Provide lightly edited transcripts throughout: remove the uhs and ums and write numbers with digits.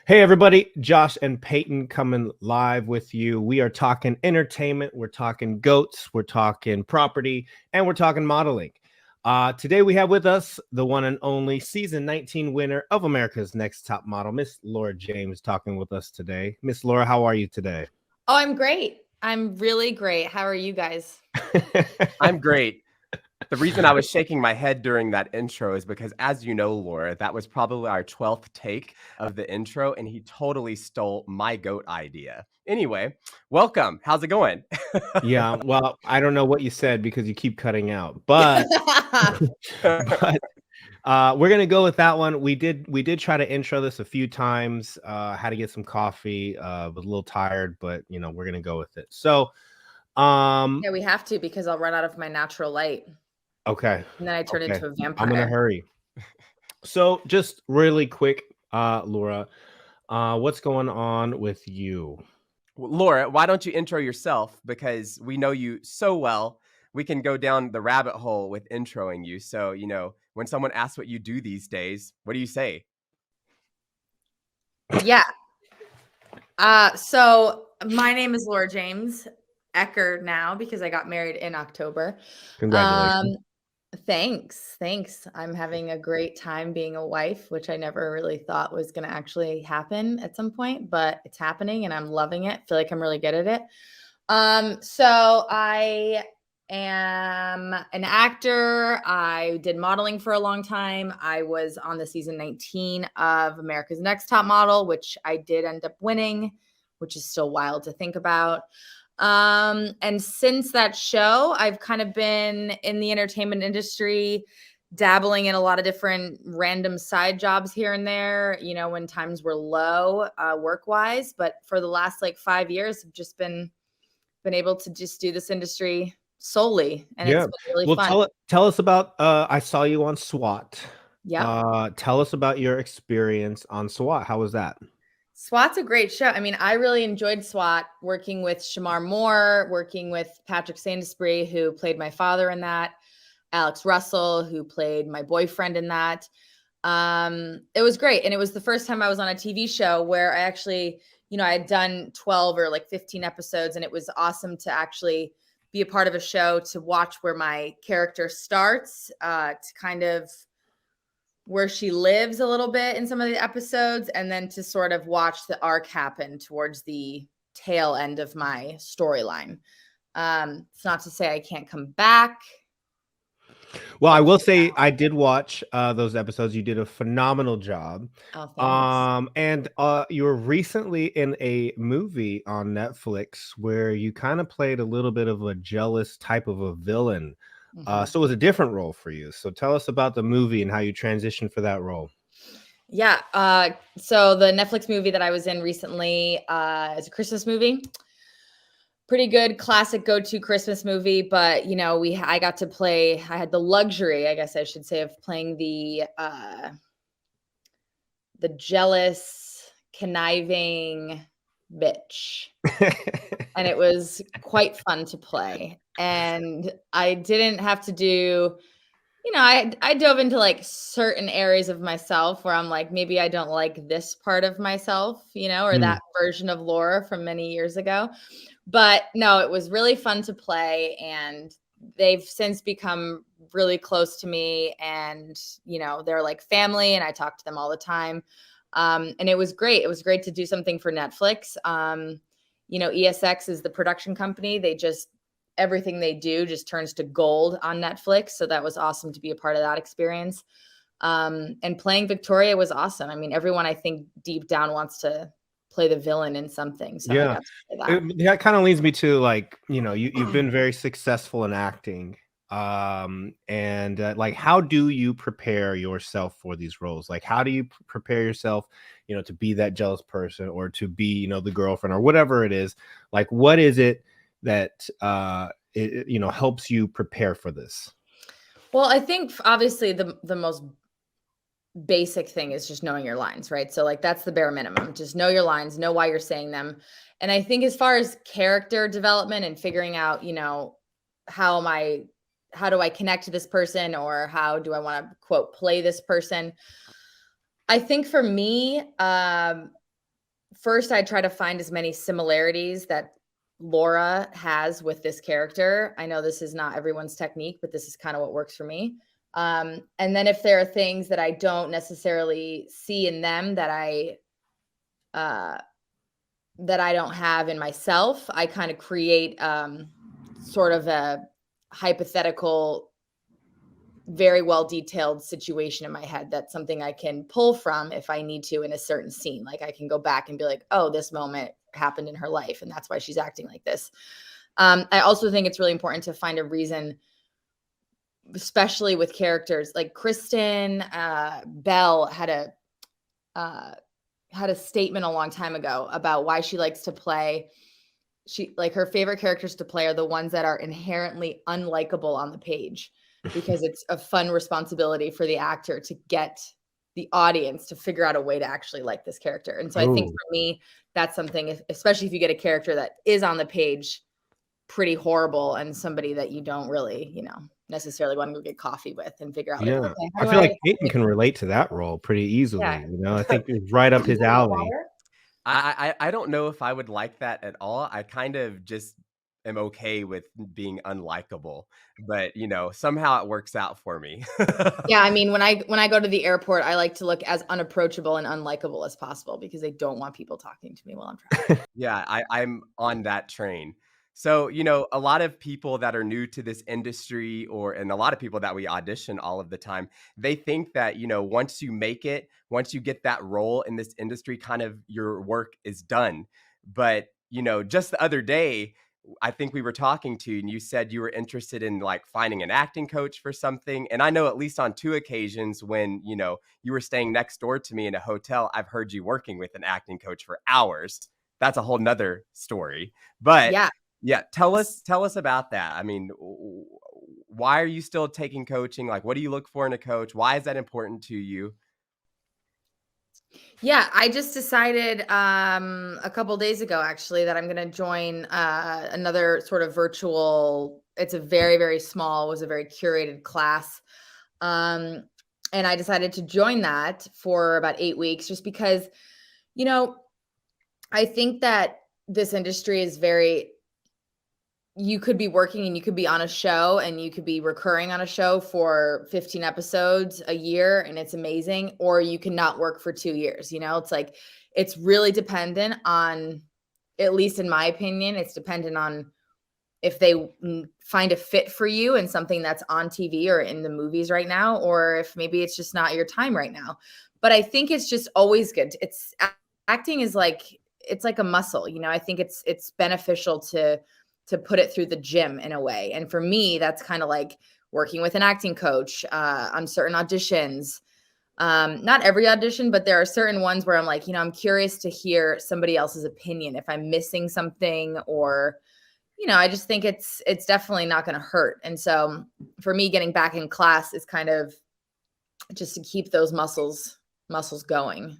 Hey everybody, Josh and Peyton coming live with you. We are talking entertainment, we're talking goats, we're talking property, and we're talking modeling. Today we have with us the one and only season 19 winner of America's Next Top Model, Miss Laura James, talking with us today. Miss Laura, how are you today? Oh, I'm great. I'm really great. How are you guys? I'm great. The reason I was shaking my head during that intro is because, as you know, Laura, that was probably our 12th take of the intro, and he totally stole my goat idea. Anyway, welcome. How's it going? Yeah, well, I don't know what you said because you keep cutting out, but but we're gonna go with that one. We did try to intro this a few times. Had to get some coffee. Was a little tired, but we're gonna go with it. So, Yeah, we have to because I'll run out of my natural light. okay, And then I turn okay, into a I'm gonna vampire. hurry. So, just really quick, Laura, what's going on with you? Well, Laura, why don't you intro yourself? Because we know you so well. We can go down the rabbit hole with introing you. So, when someone asks what you do these days, what do you say? Yeah. So my name is Laura James Ecker now because I got married in October. Um, Congratulations. thanks. I'm having a great time being a wife, which I never really thought was going to actually happen at some point, but it's happening and I'm loving it. Feel like I'm really good at it. So I am an actor. I did modeling for a long time. I was on the season 19 of America's Next Top Model, which I did end up winning, which is still wild to think about. And since that show, I've kind of been in the entertainment industry, dabbling in a lot of different random side jobs here and there, when times were low, work-wise. But for the last like 5 years, I've just been able to just do this industry solely, and it's Yeah. been really Well, fun. tell us about. I saw you on SWAT. Yep. Tell us about your experience on SWAT. How was that? SWAT's a great show. I mean, I really enjoyed SWAT, working with Shamar Moore, working with Patrick Sandesbury, who played my father in that, Alex Russell, who played my boyfriend in that. It was great. And it was the first time I was on a TV show where I actually, I had done 12 or like 15 episodes, and it was awesome to actually be a part of a show, to watch where my character starts, to kind of where she lives a little bit in some of the episodes, and then to sort of watch the arc happen towards the tail end of my storyline. It's not to say I can't come back. Well, I will say I did watch those episodes. You did a phenomenal job. Oh, thanks. And you were recently in a movie on Netflix where you kind of played a little bit of a jealous type of a villain. Mhm. So it was a different role for you. So tell us about the movie and how you transitioned for that role. Yeah. So the Netflix movie that I was in recently is a Christmas movie. Pretty good classic go-to Christmas movie, but I got to play, I had the luxury, I guess I should say, of playing the jealous, conniving bitch. And it was quite fun to play. And I didn't have to do, I dove into like certain areas of myself where I'm like, maybe I don't like this part of myself, or Hmm. that version of Laura from many years ago. But no, it was really fun to play, and they've since become really close to me, and they're like family, and I talk to them all the time. And it was great. It was great to do something for Netflix. ESX is the production company. Everything they do just turns to gold on Netflix. So that was awesome to be a part of that experience. And playing Victoria was awesome. I mean, everyone I think deep down wants to play the villain in something. So I Yeah. got to play that. That kind of leads me to, like, you've been very successful in acting. And like, how do you prepare yourself for these roles? Like, how do you prepare yourself, to be that jealous person, or to be, the girlfriend, or whatever it is? Like, what is it that helps you prepare for this? Well, I think obviously the most basic thing is just knowing your lines, right? So like that's the bare minimum. Just know your lines, know why you're saying them. And I think as far as character development and figuring out, how do I connect to this person, or how do I want to quote play this person? I think for me, first I try to find as many similarities that Laura has with this character. I know this is not everyone's technique, but this is kind of what works for me. And then if there are things that I don't necessarily see in them that I don't have in myself, I kind of create sort of a hypothetical, very well detailed situation in my head. That's something I can pull from if I need to in a certain scene. Like I can go back and be like, oh, this moment happened in her life and that's why she's acting like this. I also think it's really important to find a reason, especially with characters like Kristen Bell had a statement a long time ago about why she likes to play. Her favorite characters to play are the ones that are inherently unlikable on the page, because it's a fun responsibility for the actor to get the audience to figure out a way to actually like this character. And so I think for me, that's something, especially if you get a character that is on the page pretty horrible and somebody that you don't really, necessarily want to go get coffee with and figure out. Yeah. Like, okay, I feel like Peyton can relate to that role pretty easily. Yeah. I think it's right up his alley. I don't know if I would like that at all. I kind of just am okay with being unlikable, but somehow it works out for me. Yeah, I mean, when I go to the airport, I like to look as unapproachable and unlikable as possible because I don't want people talking to me while I'm traveling. Yeah, I'm on that train. So, a lot of people that are new to this industry and a lot of people that we audition all of the time, they think that, once you make it, once you get that role in this industry, kind of your work is done. But, just the other day, I think we were talking to you and you said you were interested in like finding an acting coach for something. And I know at least on 2 occasions when, you were staying next door to me in a hotel, I've heard you working with an acting coach for hours. That's a whole nother story. But yeah, tell us about that. I mean, why are you still taking coaching? Like, what do you look for in a coach? Why is that important to you? Yeah, I just decided a couple days ago, actually, that I'm going to join another sort of virtual. It's a very, very small, was a very curated class. And I decided to join that for about 8 weeks just because, I think that this industry is you could be working and you could be on a show and you could be recurring on a show for 15 episodes a year and it's amazing, or you cannot work for 2 years. It's like, it's really dependent on, at least in my opinion, it's dependent on if they find a fit for you and something that's on TV or in the movies right now, or if maybe it's just not your time right now. But I think it's just always good. Acting is like, it's like a muscle, I think it's beneficial to put it through the gym in a way. And for me, that's kind of like working with an acting coach on certain auditions. Not every audition, but there are certain ones where I'm like, I'm curious to hear somebody else's opinion if I'm missing something, or, I just think it's definitely not going to hurt. And so for me, getting back in class is kind of just to keep those muscles going.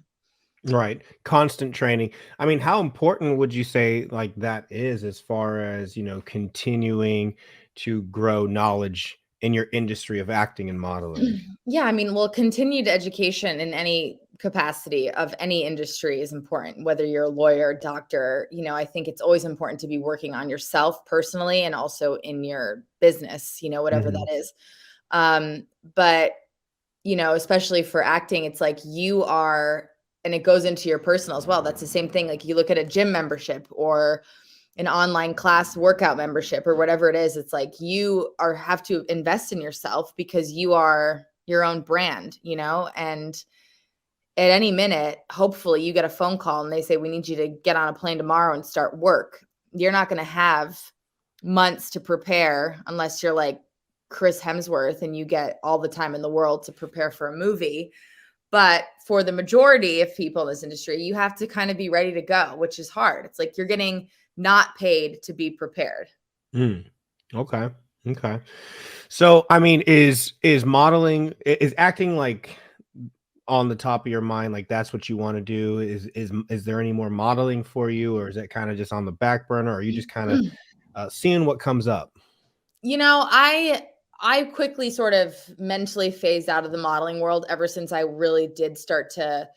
Right. Constant training. I mean, how important would you say like that is as far as, continuing to grow knowledge in your industry of acting and modeling? Yeah, I mean, well, continued education in any capacity of any industry is important, whether you're a lawyer, doctor. I think it's always important to be working on yourself personally and also in your business, whatever that is. But, especially for acting, it's like you are, and it goes into your personal as well. That's the same thing. Like you look at a gym membership or an online class workout membership or whatever it is. It's like you have to invest in yourself because you are your own brand, and at any minute, hopefully you get a phone call and they say, we need you to get on a plane tomorrow and start work. You're not going to have months to prepare unless you're like Chris Hemsworth and you get all the time in the world to prepare for a movie. But for the majority of people in this industry, you have to kind of be ready to go, which is hard. It's like you're getting not paid to be prepared. Okay. So, I mean, is modeling, is acting like on the top of your mind? Like that's what you want to do? Is there any more modeling for you, or is that kind of just on the back burner? Or are you just kind of seeing what comes up? I quickly sort of mentally phased out of the modeling world ever since I really did start to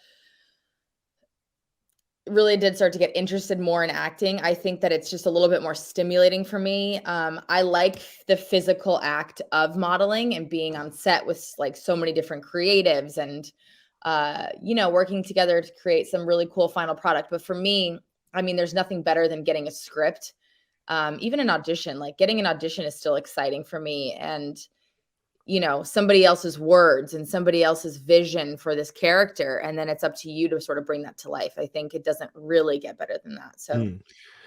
really did start to get interested more in acting. I think that it's just a little bit more stimulating for me. I like the physical act of modeling and being on set with like so many different creatives and, working together to create some really cool final product. But for me, I mean, there's nothing better than getting a script, even an audition. Like getting an audition is still exciting for me. And somebody else's words and somebody else's vision for this character. And then it's up to you to sort of bring that to life. I think it doesn't really get better than that. So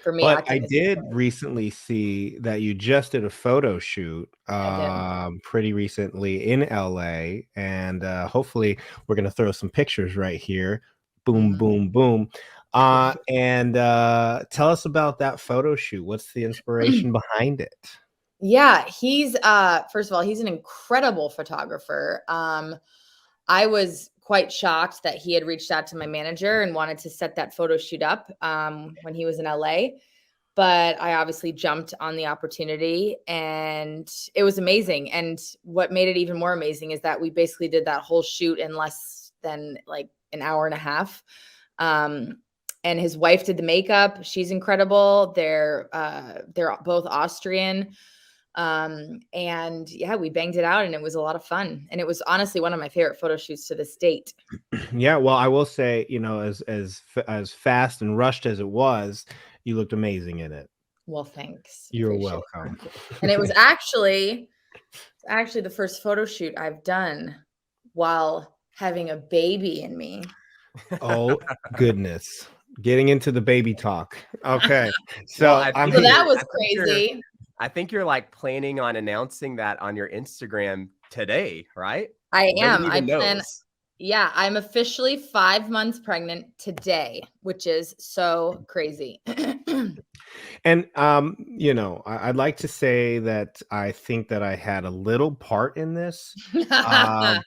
for me, But I acting is did important. recently see that you just did a photo shoot, I did. pretty recently in LA, and hopefully we're gonna throw some pictures right here. Boom, Mhm. boom, boom. And tell us about that photo shoot. What's the inspiration behind it? Yeah, he's first of all, he's an incredible photographer. I was quite shocked that he had reached out to my manager and wanted to set that photo shoot up when he was in LA. But I obviously jumped on the opportunity and it was amazing. And what made it even more amazing is that we basically did that whole shoot in less than like an hour and a half. Um, and his wife did the makeup. She's incredible. They're both Austrian. And yeah, we banged it out and it was a lot of fun. And it was honestly one of my favorite photo shoots to this date. Yeah, well, I will say, as fast and rushed as it was, you looked amazing in it. Well, thanks. You're Appreciate welcome. it. And it was actually the first photo shoot I've done while having a baby in me. Oh, goodness. Getting into the baby talk. Okay. Well, So, I So mean, that was I think you're crazy. I think you're like planning on announcing that on your Instagram today, right? I am. Nobody I even plan. knows. Yeah, I'm officially 5 months pregnant today, which is so crazy. and I'd like to say that I think that I had a little part in this,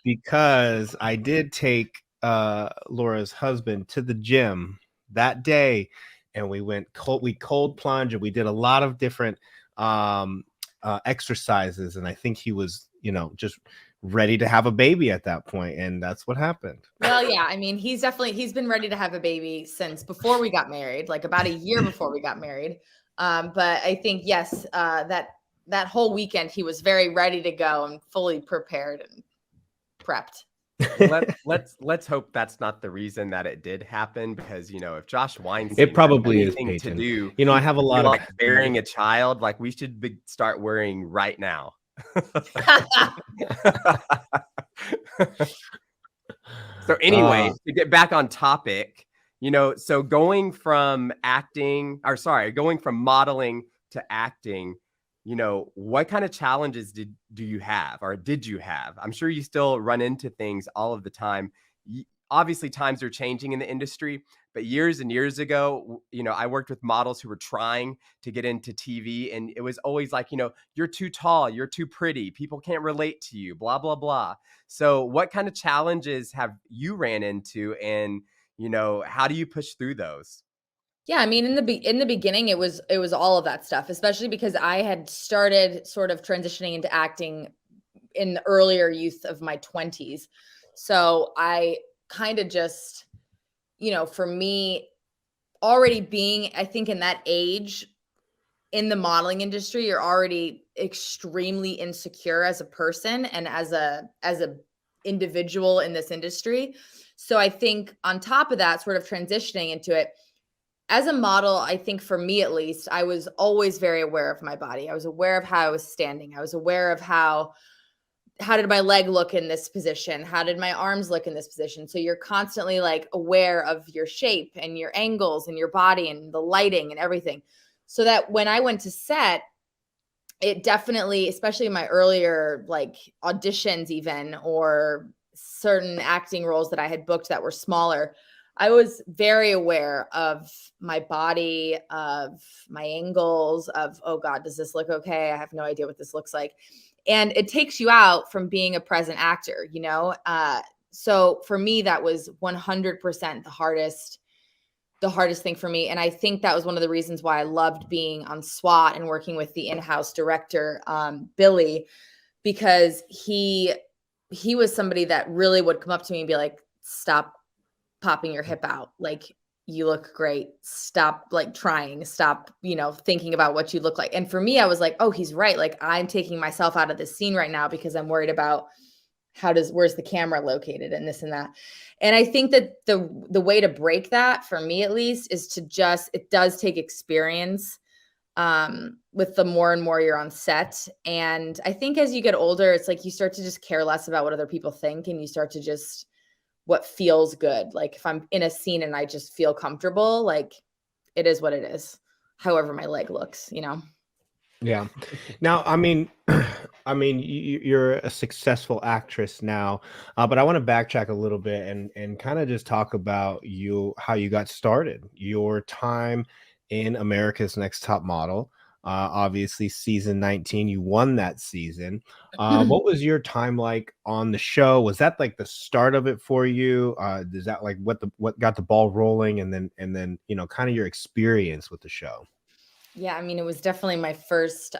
because I did take Laura's husband to the gym that day, and we cold plunge, and we did a lot of different um exercises, and I think he was, just ready to have a baby at that point, and that's what happened. Well, yeah, I mean, he's been ready to have a baby since before we got married, like about a year before we got married. But I think yes, that whole weekend he was very ready to go and fully prepared and prepped. Let's hope that's not the reason that it did happen, because if Josh Weinstein It has probably is, anything to Peyton. do I have a with lot of like bearing a child, like we should start worrying right now. So anyway, to get back on topic, so going from modeling to acting, what kind of challenges did you have? I'm sure you still run into things all of the time. Obviously times are changing in the industry, but years and years ago, I worked with models who were trying to get into TV, and it was always like, you're too tall, you're too pretty, people can't relate to you, blah, blah, blah. So what kind of challenges have you ran into, and, how do you push through those? Yeah, I mean, in the beginning, it was all of that stuff, especially because I had started sort of transitioning into acting in the earlier youth of my 20s. So I kind of just, for me, already being, I think, in that age in the modeling industry, you're already extremely insecure as a person and as a individual in this industry. So I think on top of that, sort of transitioning into it, as a model, I think for me at least, I was always very aware of my body. I was aware of how I was standing. I was aware of how did my leg look in this position? How did my arms look in this position? So you're constantly like aware of your shape and your angles and your body and the lighting and everything. So that when I went to set, it definitely, especially in my earlier like auditions even, or certain acting roles that I had booked that were smaller, I was very aware of my body, of my angles, of, oh God, does this look okay? I have no idea what this looks like. And it takes you out from being a present actor, So for me, that was 100% the hardest thing for me. And I think that was one of the reasons why I loved being on SWAT and working with the in-house director, Billy, because he was somebody that really would come up to me and be like, stop popping your hip out. Like, you look great. Stop stop, thinking about what you look like. And for me, I was like, oh, he's right. Like I'm taking myself out of this scene right now because I'm worried about where's the camera located and this and that. And I think that the way to break that, for me at least, is to it does take experience with the more and more you're on set. And I think as you get older, it's like you start to just care less about what other people think, and you start to just what feels good. Like if I'm in a scene and I just feel comfortable, like it is what it is, however my leg looks, Yeah. Now, I mean, you're a successful actress now, but I want to backtrack a little bit and kind of just talk about how you got started, your time in America's Next Top Model. Obviously, season 19, you won that season. What was your time like on the show? Was that like the start of it for you? Is that like what got the ball rolling, and then kind of your experience with the show? Yeah, I mean, it was definitely my first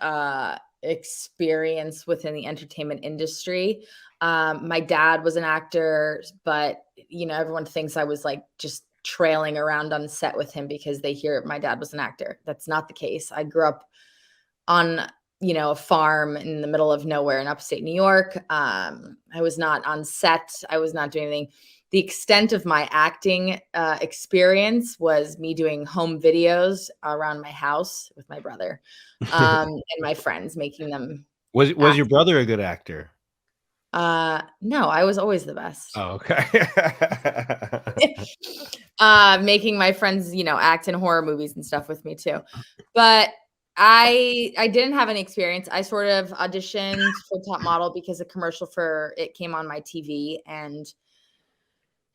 experience within the entertainment industry. My dad was an actor, but everyone thinks I was like just trailing around on set with him because they hear my dad was an actor. That's not the case. I grew up on a farm in the middle of nowhere in upstate New York. I was not on set. I was not doing anything. The extent of my acting experience was me doing home videos around my house with my brother and my friends, making them. Was your brother a good actor? No, I was always the best. Oh, okay. Making my friends, act in horror movies and stuff with me too. But I didn't have any experience. I sort of auditioned for Top Model because a commercial for it came on my TV, and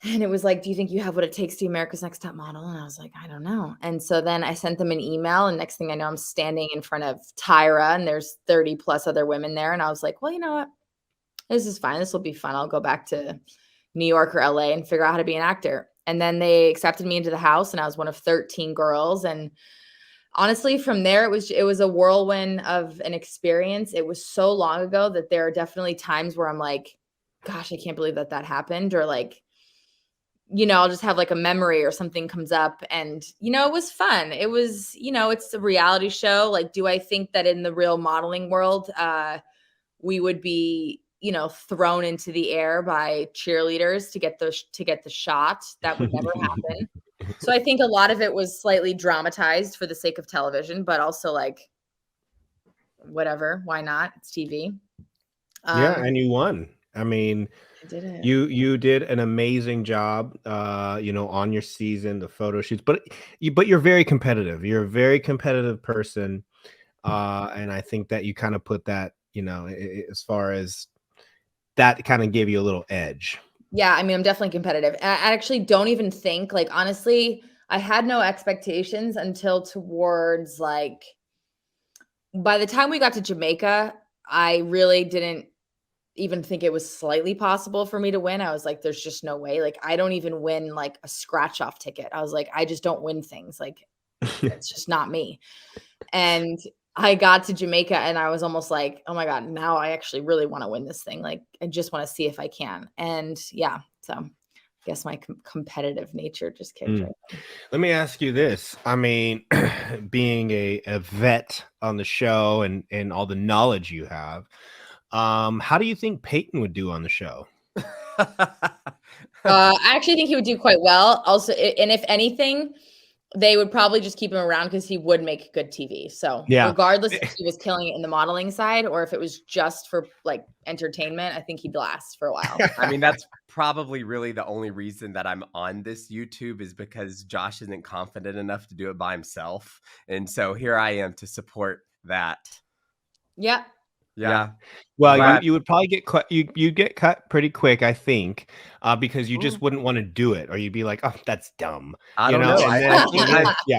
it was like, do you think you have what it takes to be America's Next Top Model? And I was like, I don't know. And so then I sent them an email, and next thing I know, I'm standing in front of Tyra, and there's 30 plus other women there. And I was like, well, you know what? This is fine. This will be fun. I'll go back to New York or LA and figure out how to be an actor. And then they accepted me into the house, and I was one of 13 girls. And honestly, from there, it was a whirlwind of an experience. It was so long ago that there are definitely times where I'm like, gosh, I can't believe that happened. Or like, I'll just have like a memory or something comes up, and, it was fun. It was, it's a reality show. Like, do I think that in the real modeling world, we would be, thrown into the air by cheerleaders to get the shot? That would never happen. So I think a lot of it was slightly dramatized for the sake of television, but also like, whatever, why not? It's TV. Yeah, and you won. I mean, I did it. You did an amazing job, on your season, the photo shoots, but you're very competitive. You're a very competitive person. And I think that you kind of put that, as far as that kind of gave you a little edge. Yeah, I mean, I'm definitely competitive. And I actually don't even think, like, honestly, I had no expectations until towards like, by the time we got to Jamaica, I really didn't even think it was slightly possible for me to win. I was like, there's just no way. Like, I don't even win like a scratch off ticket. I was like, I just don't win things. Like, it's just not me. And I got to Jamaica, and I was almost like, oh my God, now I actually really want to win this thing. Like, I just want to see if I can. And yeah, so I guess my competitive nature just kicked right. Let me ask you this. I mean, being a vet on the show and all the knowledge you have, how do you think Peyton would do on the show? I actually think he would do quite well. Also, and if anything, they would probably just keep him around because he would make good TV. So regardless if he was killing it in the modeling side or if it was just for like entertainment, I think he'd last for a while. I mean, that's probably really the only reason that I'm on this YouTube is because Josh isn't confident enough to do it by himself. And so here I am to support that. Yeah. Yeah. Well, you would probably get cut. You'd get cut pretty quick, I think, because you just wouldn't want to do it, or you'd be like, "Oh, that's dumb." I don't know. I think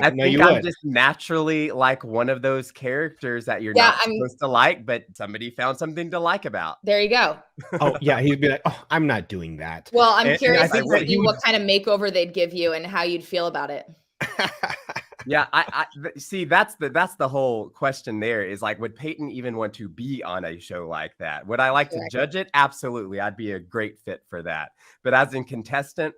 I'm would. just naturally like one of those characters that you're not supposed to like, but somebody found something to like about. There you go. Oh yeah, he'd be like, "Oh, I'm not doing that." Well, I'm curious to see what kind of makeover they'd give you and how you'd feel about it. Yeah, see, that's the whole question there is like, would Peyton even want to be on a show like that? Would I like to Correct. judge it? Absolutely. I'd be a great fit for that. But as in contestant,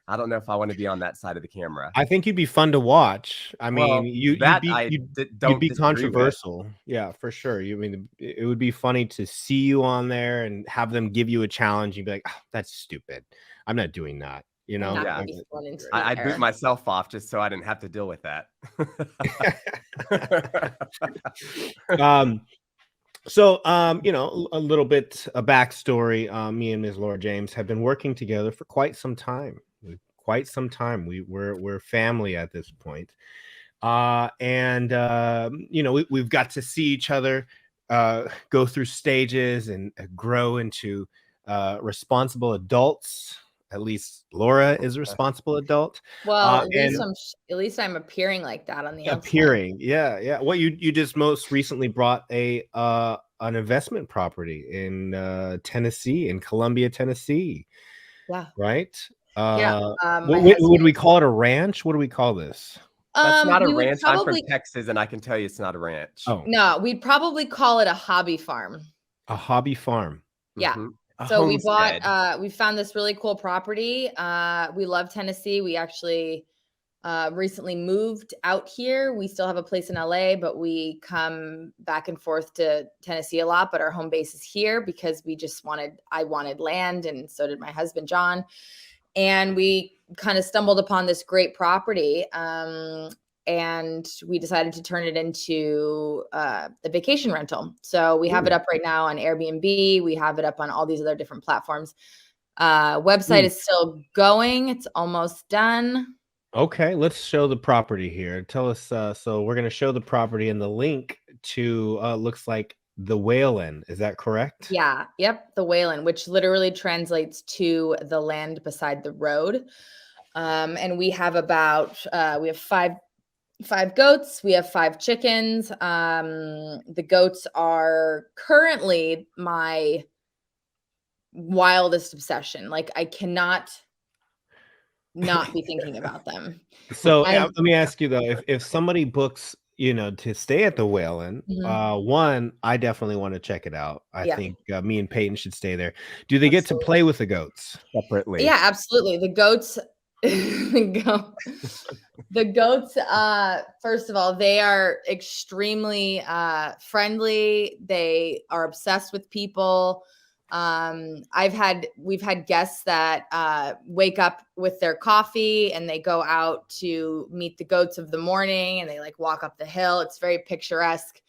I don't know if I want to be on that side of the camera. I think you'd be fun to watch. I mean, Well, that I you'd don't be disagree with. controversial. Yeah, for sure. You mean it would be funny to see you on there and have them give you a challenge. You'd be like, oh, that's stupid. I'm not doing that. You And know, that Yeah. would be fun and great. I'd boot fair. myself off just so I didn't have to deal with that. So, a little bit a backstory. Me and Ms. Laura James have been working together for quite some time. Quite some time. We're family at this point. And we've got to see each other go through stages and grow into responsible adults. At least Laura is a responsible adult. Well, And at least I'm appearing like that on the outside. appearing, yeah. Well, you just most recently brought an investment property in Tennessee, in Columbia, Tennessee, Yeah. right? Yeah. Would we call it a ranch? What do we call this? That's not a we would ranch. I'm from probably Texas, and I can tell you it's not a ranch. Oh, no, we'd probably call it a hobby farm. a hobby farm. Yeah. A So homestead. we found this really cool property. We love Tennessee. We actually recently moved out here. We still have a place in LA, but we come back and forth to Tennessee a lot. But our home base is here because I wanted land, and so did my husband, John. And we kind of stumbled upon this great property. And we decided to turn it into a vacation rental. So we have it up right now on Airbnb. We have it up on all these other different platforms. Website is still going. It's almost done. Okay, let's show the property here. Tell us. So we're going to show the property, and the link to looks like the Whalan. Is that correct? Yeah. Yep. The Whalan, which literally translates to the land beside the road. And we have we have five goats. We have 5 chickens. The goats are currently my wildest obsession. Like, I cannot not be thinking about them. So let me ask you though, if somebody books, to stay at the Whalan, one, I definitely want to check it out. I think me and Peyton should stay there. Do they get to play with the goats separately? Yeah, absolutely. The goats, the goats, first of all, they are extremely friendly. They are obsessed with people. We've had guests that wake up with their coffee and they go out to meet the goats of the morning, and they like walk up the hill. It's very picturesque.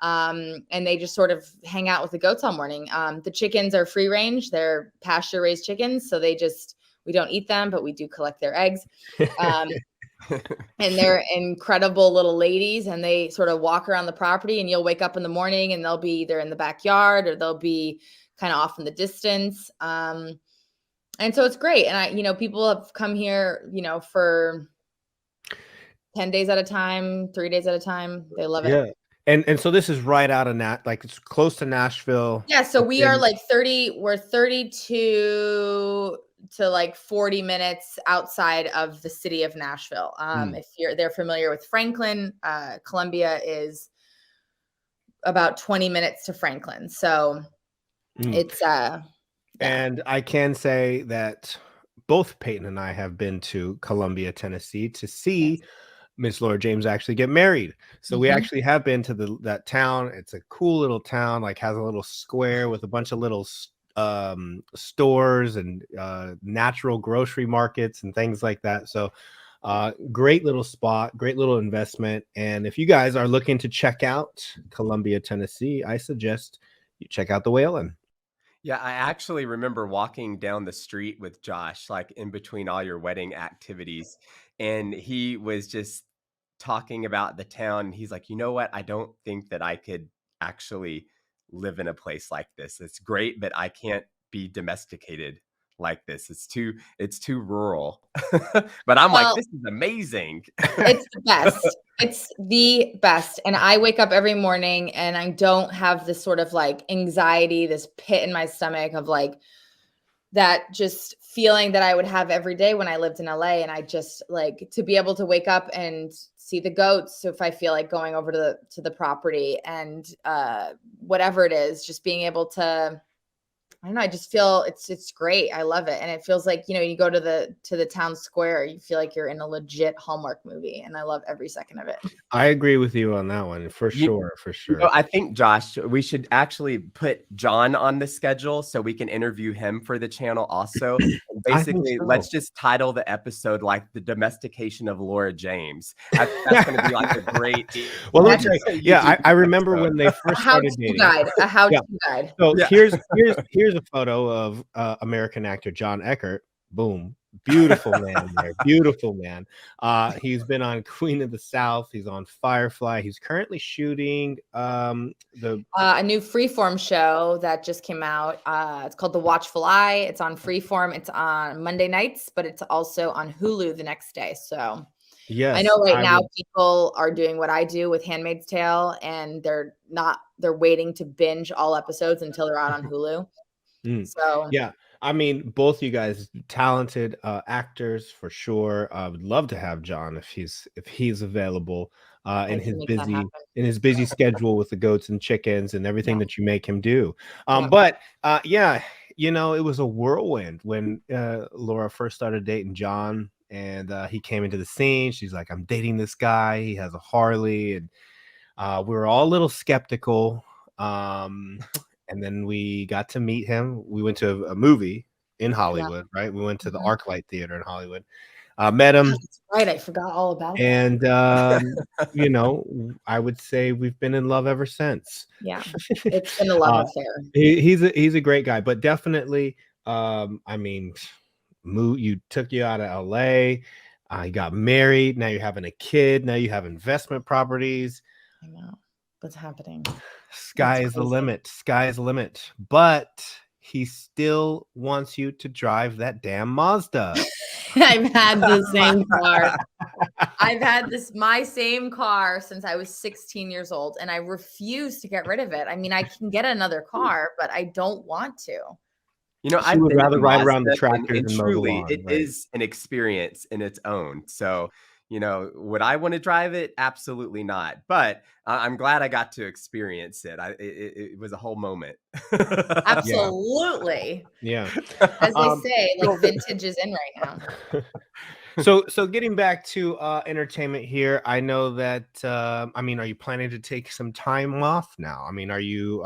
And they just sort of hang out with the goats all morning. The chickens are free range. They're pasture raised chickens. So we don't eat them, but we do collect their eggs. And they're incredible little ladies, and they sort of walk around the property, and you'll wake up in the morning and they'll be either in the backyard or they'll be kind of off in the distance. And so it's great. And people have come here, for 10 days at a time, 3 days at a time. They love it. Yeah. And so this is right out of it's close to Nashville. Yeah. So we are like 32 to like 40 minutes outside of the city of Nashville. If they're familiar with Franklin, Columbia is about 20 minutes to Franklin. So it's and I can say that both Peyton and I have been to Columbia, Tennessee to see Miss Laura James actually get married. So we actually have been to that town. It's a cool little town, like has a little square with a bunch of little stores and natural grocery markets and things like that. So great little spot, great little investment. And if you guys are looking to check out Columbia, Tennessee, I suggest you check out the Whalan. Yeah, I actually remember walking down the street with Josh, like in between all your wedding activities, and he was just talking about the town. And he's like, you know what? I don't think that I could actually live in a place like this. It's great, but I can't be domesticated like this. It's too rural. But I'm like, this is amazing. It's the best. It's the best. And I wake up every morning and I don't have this sort of like anxiety, this pit in my stomach of like, that just feeling that I would have every day when I lived in LA. And I just like to be able to wake up and see the goats. So if I feel like going over to the property and whatever it is, just being able to, I don't know, I just feel it's great. I love it. And it feels like, you know, you go to the town square, you feel like you're in a legit Hallmark movie. And I love every second of it. I agree with you on that one for sure. For You know, sure. I think, Josh, we should actually put John on the schedule so we can interview him for the channel also. And I think basically, so. let's just title the episode like the domestication of Laura James. That's going to be like a great. Well, let me tell you, yeah, I remember when they first started dating. A how-to guide. So Yeah. here's a photo of American actor John Ecker. Boom. Beautiful man there. Beautiful man. He's been on Queen of the South. He's on Firefly. He's currently shooting a new Freeform show that just came out. It's called The Watchful Eye. It's on Freeform. It's on Monday nights, but it's also on Hulu the next day. So yes, I know now people are doing what I do with Handmaid's Tale, and they're waiting to binge all episodes until they're out on Hulu. So yeah. I mean, both you guys talented actors for sure. I would love to have John if he's available in his busy schedule with the goats and chickens and everything that you make him do. But yeah, you know, it was a whirlwind when Laura first started dating John, and he came into the scene. She's like, "I'm dating this guy. He has a Harley," and we were all a little skeptical. And then we got to meet him. We went to a movie in Hollywood, right? We went to the ArcLight Theater in Hollywood. Met him. That's right. I forgot all about that. And, you know, I would say we've been in love ever since. Yeah, it's been a love affair. He's a great guy, but definitely, I mean, took you out of LA. You got married. Now you're having a kid. Now you have investment properties. I know what's happening. Sky is the limit. Sky is the limit. But he still wants you to drive that damn Mazda. I've had the same car. I've had my same car since I was 16 years old, and I refuse to get rid of it. I mean, I can get another car, but I don't want to. You know, I would rather ride around the tractor and than mow the truly, lawn, it is an experience in its own. So, you know, would I want to drive it? Absolutely not. But I'm glad I got to experience it. It was a whole moment. Absolutely. Yeah. As they say, like vintage is in right now. So getting back to entertainment here, I know that I mean, are you planning to take some time off now? I mean, are you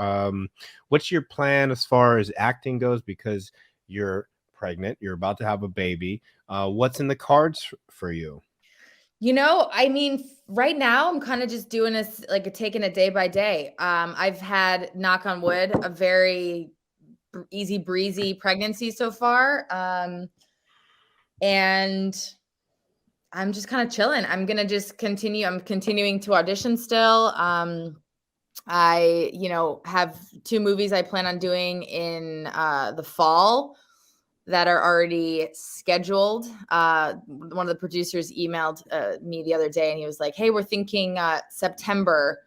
what's your plan as far as acting goes? Because you're pregnant, you're about to have a baby. What's in the cards for you? You know, I mean, right now I'm kind of just doing this, like taking it day by day. I've had, knock on wood, a very easy breezy pregnancy so far. And I'm just kind of chilling. I'm going to just continue. I'm continuing to audition still. I, you know, have 2 movies I plan on doing in the fall that are already scheduled. One of the producers emailed me the other day, and he was like, "Hey, we're thinking September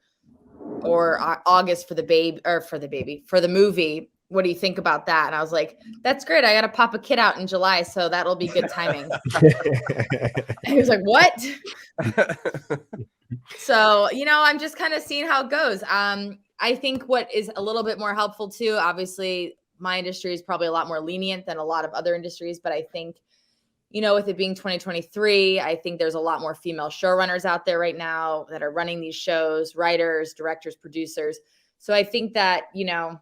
or August for the movie. What do you think about that?" And I was like, "That's great. I got to pop a kid out in July, so that'll be good timing." And he was like, "What?" So, you know, I'm just kind of seeing how it goes. I think what is a little bit more helpful too, obviously, my industry is probably a lot more lenient than a lot of other industries, but I think, you know, with it being 2023, I think there's a lot more female showrunners out there right now that are running these shows, writers, directors, producers. So I think that, you know,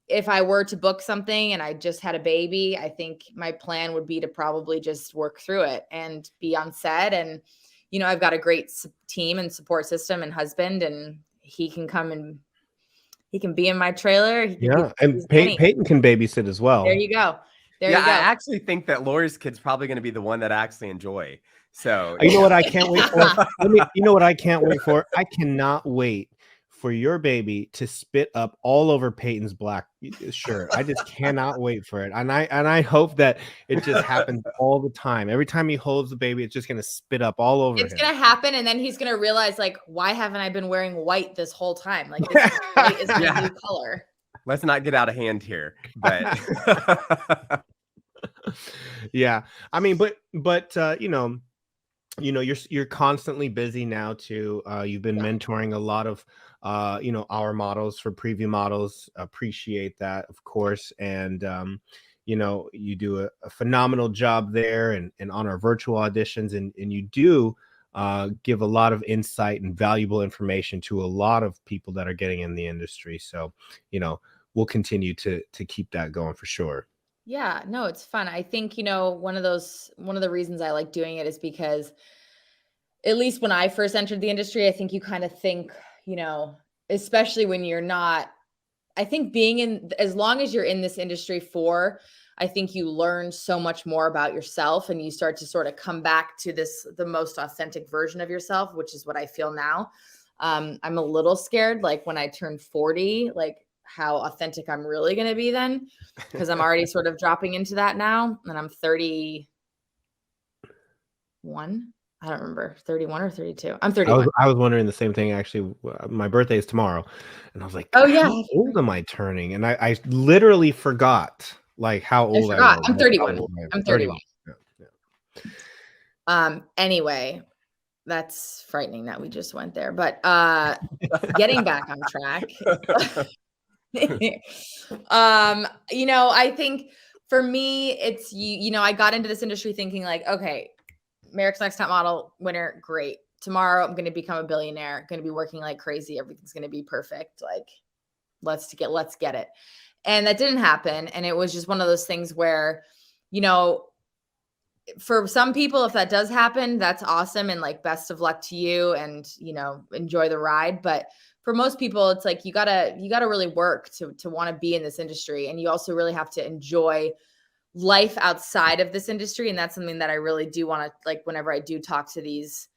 if I were to book something and I just had a baby, I think my plan would be to probably just work through it and be on set. And, you know, I've got a great team and support system and husband, and he can come and he can be in my trailer. And Peyton can babysit as well. There you go. There you go. I actually think that Laura's kid's probably going to be the one that I actually enjoy. So you know what I can't wait for? You know what I can't wait for? I cannot wait for your baby to spit up all over Peyton's black shirt. I just cannot wait for it. And I hope that it just happens all the time. Every time he holds the baby, it's just going to spit up all over him. It's going to happen. And then he's going to realize, like, why haven't I been wearing white this whole time? Like, this white is my new color. Let's not get out of hand here, but Yeah, I mean, but you're constantly busy now too. You've been Yeah. mentoring a lot of our models for preview models. Appreciate that, of course. And you do a phenomenal job there and on our virtual auditions, and you do give a lot of insight and valuable information to a lot of people that are getting in the industry. So we'll continue to keep that going for sure. Yeah, no, it's fun. I think, one of the reasons I like doing it is because at least when I first entered the industry, I think you kind of think, especially when you're not, I think as long as you're in this industry I think you learn so much more about yourself and you start to sort of come back to the most authentic version of yourself, which is what I feel now. I'm a little scared, like when I turn 40, like how authentic I'm really going to be then, because I'm already sort of dropping into that now. And I'm 31. I don't remember, 31 or 32. I'm 31. I was wondering the same thing, actually. My birthday is tomorrow, and I was like, Oh yeah. how old am I turning? And I literally forgot like how old I was. I'm 31. I'm 31. Yeah. Anyway, that's frightening that we just went there, but getting back on track. I think for me, it's I got into this industry thinking like, okay, America's Next Top Model winner, great. Tomorrow I'm going to become a billionaire, going to be working like crazy. Everything's going to be perfect. Like, let's get it. And that didn't happen. And it was just one of those things where, for some people, if that does happen, that's awesome. And like, best of luck to you and, enjoy the ride. But for most people, it's like, you gotta really work to want to be in this industry. And you also really have to enjoy life outside of this industry. And that's something that I really do want to, like, whenever I do talk to these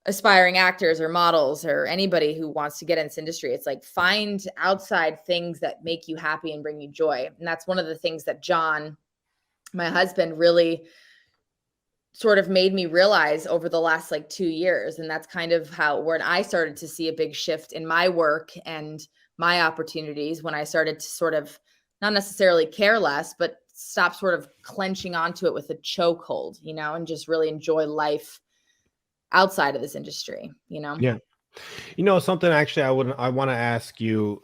aspiring actors or models or anybody who wants to get in this industry, it's like, find outside things that make you happy and bring you joy. And that's one of the things that John, my husband, really sort of made me realize over the last like 2 years. And that's kind of when I started to see a big shift in my work and my opportunities, when I started to sort of not necessarily care less, but stop sort of clenching onto it with a chokehold, and just really enjoy life outside of this industry, Yeah. Something actually I want to ask you,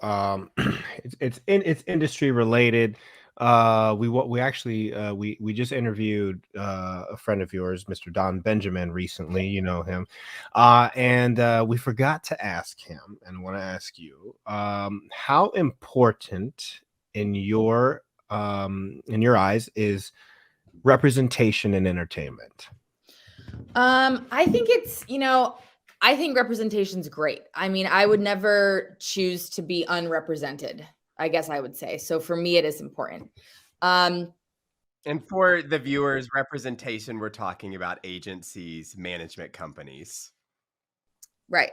it's industry related. We actually we just interviewed a friend of yours, Mr. Don Benjamin, recently. You know him, and we forgot to ask him, and want to ask you, how important in your eyes is representation in entertainment? I think I think representation's great. I mean, I would never choose to be unrepresented, I guess I would say. So for me, it is important. And for the viewers, representation, we're talking about agencies, management companies. Right.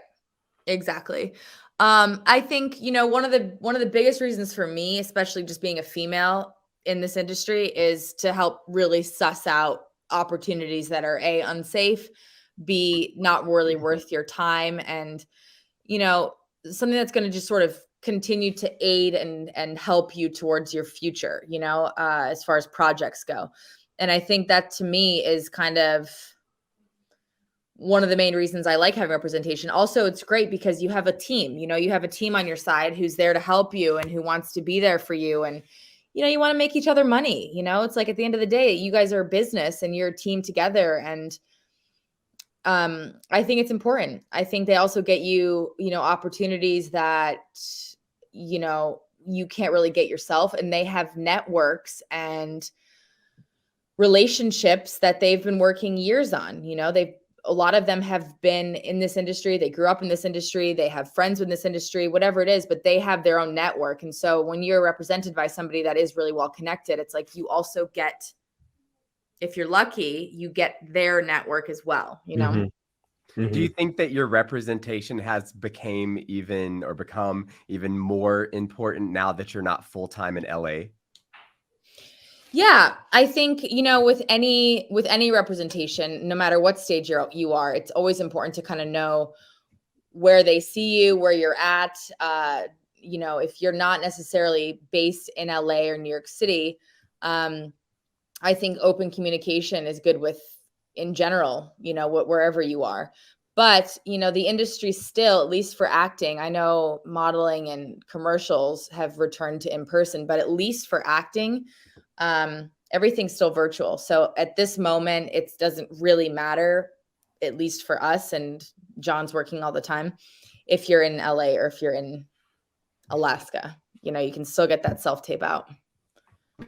Exactly. I think, one of the biggest reasons for me, especially just being a female in this industry, is to help really suss out opportunities that are A, unsafe, B, not really worth your time, and something that's going to just sort of continue to aid and help you towards your future, as far as projects go. And I think that to me is kind of one of the main reasons I like having representation. Also, it's great because you have a team, you have a team on your side who's there to help you and who wants to be there for you. And, you want to make each other money. It's like, at the end of the day, you guys are a business and you're a team together. And I think it's important. I think they also get you, opportunities that, you can't really get yourself. And they have networks and relationships that they've been working years on. A lot of them have been in this industry. They grew up in this industry. They have friends in this industry, whatever it is, but they have their own network. And so when you're represented by somebody that is really well connected, it's like you also get, if you're lucky, you get their network as well, Mm-hmm. Do you think that your representation has become even more important now that you're not full-time in LA? Yeah, I think, with any representation, no matter what stage you are, it's always important to kind of know where they see you, where you're at, you know, if you're not necessarily based in LA or New York City, I think open communication is good with, in general, you know, wherever you are. But, you know, the industry still, at least for acting, I know modeling and commercials have returned to in person, but at least for acting, everything's still virtual. So at this moment, it doesn't really matter, at least for us. And John's working all the time. If you're in LA or if you're in Alaska, you know, you can still get that self-tape out.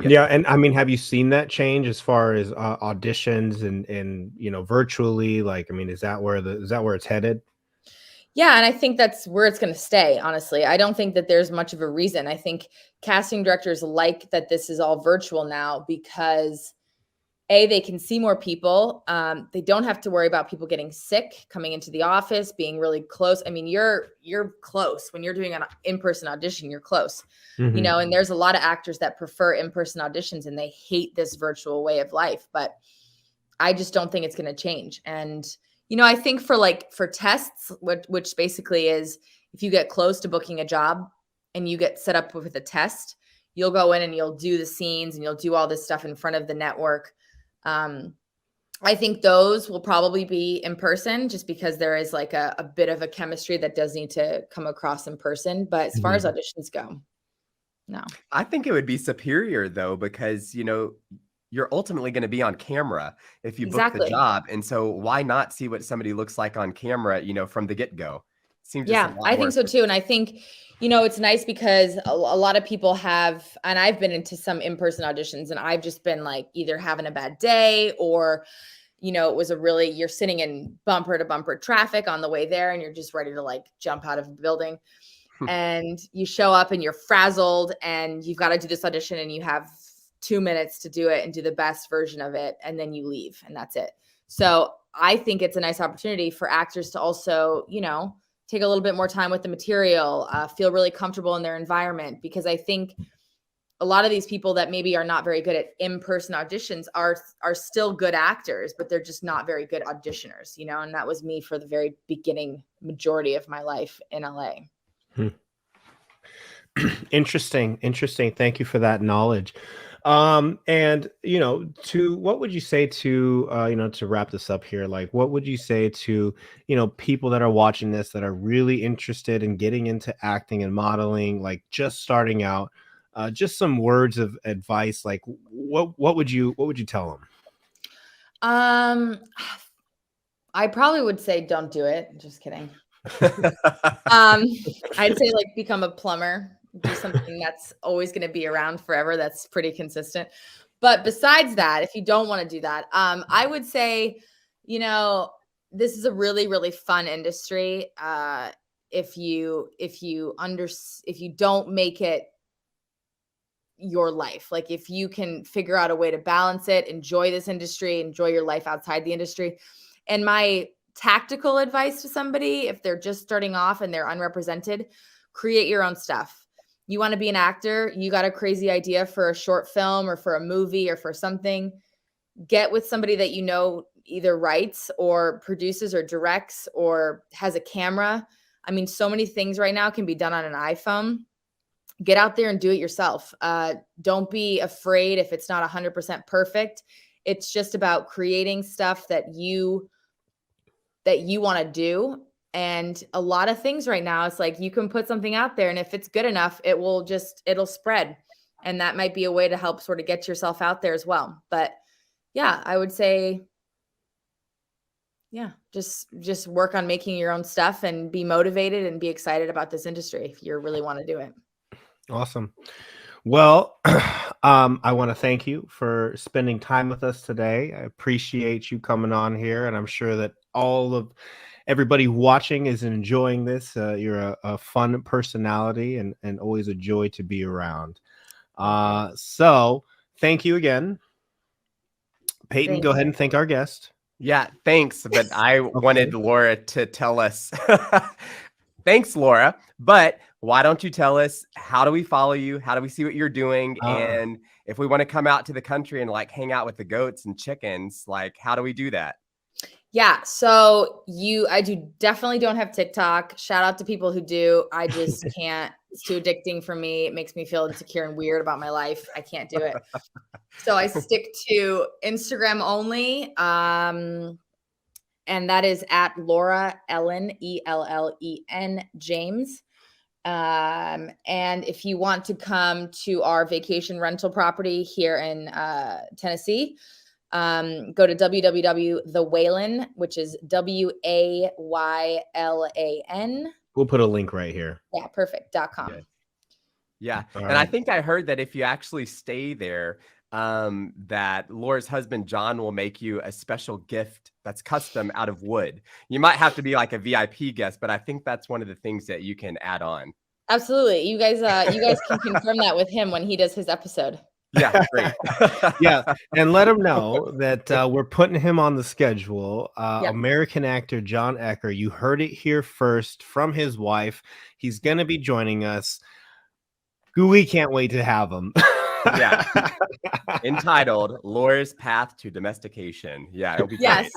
Yeah, and I mean, have you seen that change as far as auditions and you know, virtually? Like, I mean, is that where it's headed? Yeah, and I think that's where it's going to stay, honestly. I don't think that there's much of a reason. I think casting directors like that this is all virtual now because they can see more people. They don't have to worry about people getting sick, coming into the office, being really close. I mean, you're close when you're doing an in-person audition. You're close, you know. And there's a lot of actors that prefer in-person auditions, and they hate this virtual way of life. But I just don't think it's going to change. And you know, I think for tests, which basically is if you get close to booking a job and you get set up with a test, you'll go in and you'll do the scenes and you'll do all this stuff in front of the network. I think those will probably be in person just because there is like a bit of a chemistry that does need to come across in person. But as far as auditions go, no. I think it would be superior though, because, you know, you're ultimately going to be on camera if you book the job. And so why not see what somebody looks like on camera, you know, from the get-go? Seems I think so too. And I think, you know, it's nice because a lot of people have, and I've been into some in-person auditions and I've just been like either having a bad day or, you know, it was you're sitting in bumper to bumper traffic on the way there and you're just ready to like jump out of the building and you show up and you're frazzled and you've got to do this audition and you have 2 minutes to do it and do the best version of it. And then you leave and that's it. So I think it's a nice opportunity for actors to also, you know, take a little bit more time with the material, feel really comfortable in their environment, because I think a lot of these people that maybe are not very good at in-person auditions are still good actors, but they're just not very good auditioners, you know? And that was me for the very beginning majority of my life in LA. Interesting. Thank you for that knowledge. And you know, what would you say to you know, to wrap this up here, like what would you say to, you know, people that are watching this that are really interested in getting into acting and modeling, like just starting out, just some words of advice, like what would you tell them? I probably would say don't do it. Just kidding. I'd say like become a plumber. Do something that's always going to be around forever. That's pretty consistent. But besides that, if you don't want to do that, I would say, you know, this is a really, really fun industry. If you don't make it your life, like if you can figure out a way to balance it, enjoy this industry, enjoy your life outside the industry. And my tactical advice to somebody, if they're just starting off and they're unrepresented, create your own stuff. You want to be an actor, you got a crazy idea for a short film or for a movie or for something, get with somebody that you know either writes or produces or directs or has a camera. I mean, so many things right now can be done on an iPhone. Get out there and do it yourself. Don't be afraid if it's not 100% perfect. It's just about creating stuff that you want to do. And a lot of things right now, it's like you can put something out there and if it's good enough, it'll spread. And that might be a way to help sort of get yourself out there as well. But yeah, I would say, yeah, just work on making your own stuff and be motivated and be excited about this industry if you really want to do it. Awesome. Well, I want to thank you for spending time with us today. I appreciate you coming on here, and I'm sure that all of everybody watching is enjoying this. You're a fun personality and always a joy to be around. So thank you again. Peyton, go ahead and thank our guest. Yeah, thanks. But I wanted Laura to tell us. Thanks, Laura. But why don't you tell us, how do we follow you? How do we see what you're doing? And if we want to come out to the country and like hang out with the goats and chickens, like how do we do that? Yeah. So definitely don't have TikTok. Shout out to people who do. I just can't It's too addicting for me. It makes me feel insecure and weird about my life. I can't do it. So I stick to Instagram only. And that is at Laura Ellen, ELLEN James. And if you want to come to our vacation rental property here in Tennessee, go to www.thewhalan, which is WAYLAN. We'll put a link right here. Yeah, perfect. .com. Yes. Yeah. All And right. I think I heard that if you actually stay there, that Laura's husband, John, will make you a special gift that's custom out of wood. You might have to be like a VIP guest, but I think that's one of the things that you can add on. Absolutely. You guys can confirm that with him when he does his episode. Yeah, great. Yeah, and let him know that we're putting him on the schedule. Yeah. American actor John Ecker. You heard it here first from his wife. He's going to be joining us. We can't wait to have him. Yeah. Entitled Laura's Path to Domestication. Yeah, it'll be Yes.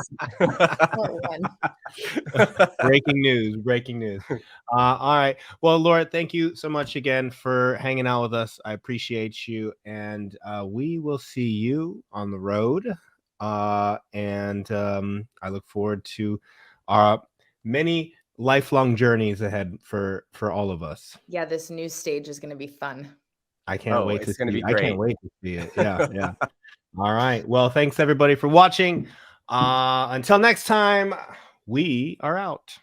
great. Breaking news. All right. Well, Laura, thank you so much again for hanging out with us. I appreciate you. And we will see you on the road. And I look forward to our many lifelong journeys ahead for all of us. Yeah, this new stage is going to be fun. I can't wait to it's gonna see. be I can't great. wait to see it. Yeah. All right. Well, thanks everybody for watching. Until next time, we are out.